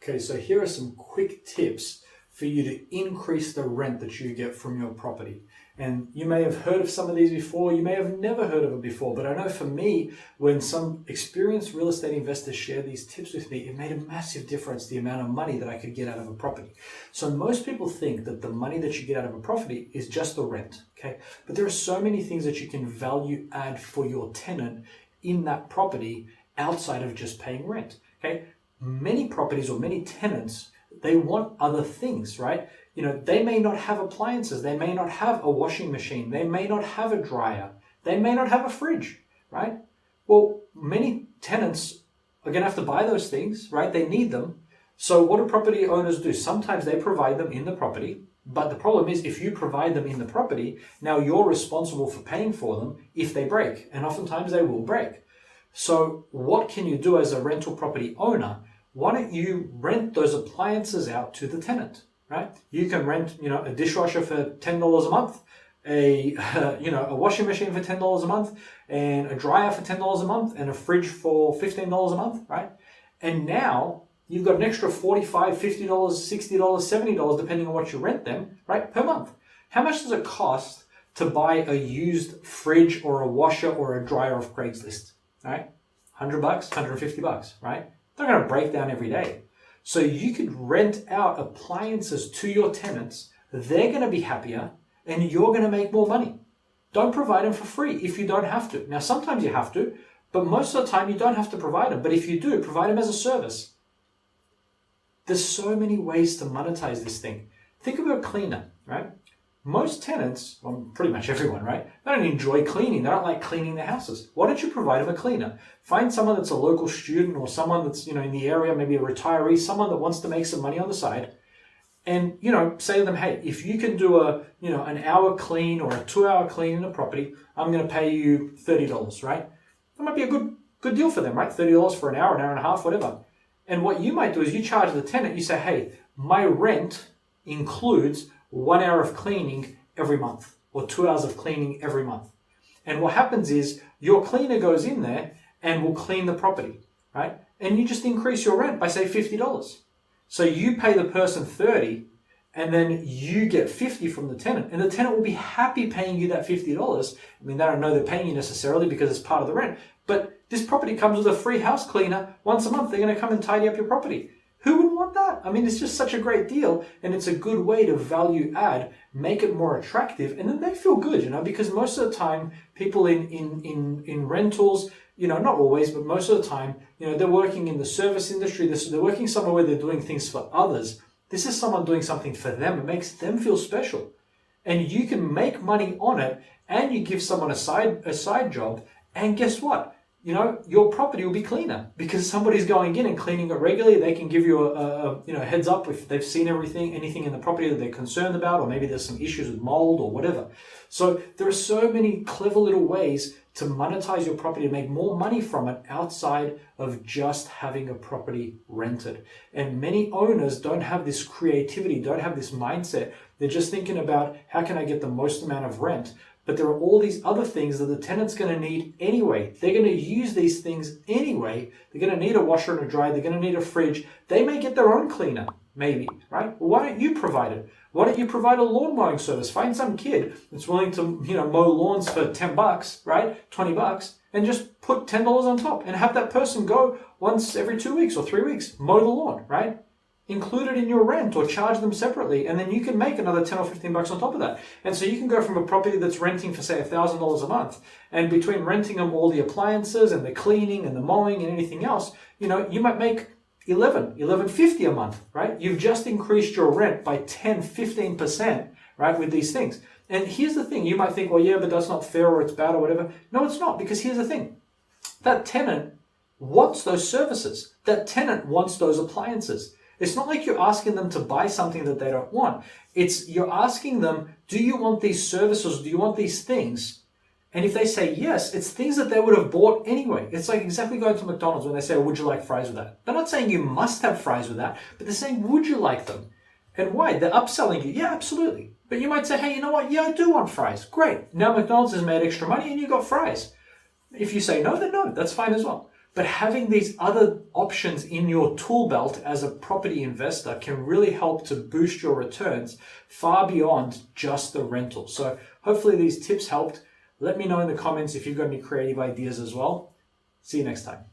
Okay, so here are some quick tips for you to increase the rent that you get from your property. And you may have heard of some of these before, you may have never heard of it before, but I know for me, when some experienced real estate investors shared these tips with me, it made a massive difference the amount of money that I could get out of a property. So most people think that the money that you get out of a property is just the rent, okay? But there are so many things that you can value add for your tenant in that property outside of just paying rent, okay? Many properties or many tenants, they want other things, right? You know, they may not have appliances. They may not have a washing machine. They may not have a dryer. They may not have a fridge, right? Well, many tenants are going to have to buy those things, right? They need them. So what do property owners do? Sometimes they provide them in the property, but the problem is if you provide them in the property, now you're responsible for paying for them if they break, and oftentimes they will break. So what can you do as a rental property owner? Why don't you rent those appliances out to the tenant, right? You can rent, a dishwasher for $10 a month, a washing machine for $10 a month, and a dryer for $10 a month, and a fridge for $15 a month, right? And now you've got an extra $45, $50, $60, $70, depending on what you rent them, right, per month. How much does it cost to buy a used fridge or a washer or a dryer off Craigslist, right? $100, $150, right? They're going to break down every day. So you could rent out appliances to your tenants. They're going to be happier and you're going to make more money. Don't provide them for free if you don't have to. Now, sometimes you have to, but most of the time you don't have to provide them. But if you do, provide them as a service. There's so many ways to monetize this thing. Think about a cleaner, right? Most tenants, well, pretty much everyone, right? They don't enjoy cleaning. They don't like cleaning their houses. Why don't you provide them a cleaner? Find someone that's a local student or someone that's, in the area, maybe a retiree, someone that wants to make some money on the side. And, say to them, hey, if you can do an hour clean or a 2-hour clean in a property, I'm going to pay you $30, right? That might be a good deal for them, right? $30 for an hour and a half, whatever. And what you might do is you charge the tenant, you say, hey, my rent includes 1 hour of cleaning every month or 2 hours of cleaning every month. And what happens is your cleaner goes in there and will clean the property, right? And you just increase your rent by, say, $50. So you pay the person $30 and then you get $50 from the tenant. And the tenant will be happy paying you that $50. I mean, they don't know they're paying you necessarily because it's part of the rent. But this property comes with a free house cleaner once a month. They're going to come and tidy up your property. Who would want that? I mean, it's just such a great deal, and it's a good way to value add, make it more attractive, and then they feel good, because most of the time, people in rentals, not always, but most of the time, they're working in the service industry, they're working somewhere where they're doing things for others. This is someone doing something for them. It makes them feel special. And you can make money on it, and you give someone a side job, and guess what? Your property will be cleaner because somebody's going in and cleaning it regularly. They can give you a heads up if they've seen anything in the property that they're concerned about, or maybe there's some issues with mold or whatever. So there are so many clever little ways to monetize your property, to make more money from it outside of just having a property rented. And many owners don't have this creativity, don't have this mindset. They're just thinking about how can I get the most amount of rent? But there are all these other things that the tenant's going to need anyway. They're going to use these things anyway. They're going to need a washer and a dryer. They're going to need a fridge. They may get their own cleaner, maybe, right? Well, why don't you provide it? Why don't you provide a lawn mowing service? Find some kid that's willing to, mow lawns for $10, right? $20, and just put $10 on top and have that person go once every 2 weeks or 3 weeks, mow the lawn, right? Include it in your rent or charge them separately, and then you can make another $10 or $15 on top of that. And so you can go from a property that's renting for, say, $1,000 a month, and between renting them all the appliances and the cleaning and the mowing and anything else, you might make $11.50 a month, right? You've just increased your rent by 10, 15%, right, with these things. And here's the thing, you might think, well, yeah, but that's not fair or it's bad or whatever. No, it's not, because here's the thing. That tenant wants those services. That tenant wants those appliances. It's not like you're asking them to buy something that they don't want. It's you're asking them, do you want these services? Do you want these things? And if they say yes, it's things that they would have bought anyway. It's like exactly going to McDonald's when they say, would you like fries with that? They're not saying you must have fries with that, but they're saying, would you like them? And why? They're upselling you. Yeah, absolutely. But you might say, hey, you know what? Yeah, I do want fries. Great. Now McDonald's has made extra money and you got fries. If you say no, then no. That's fine as well. But having these other options in your tool belt as a property investor can really help to boost your returns far beyond just the rental. So hopefully these tips helped. Let me know in the comments if you've got any creative ideas as well. See you next time.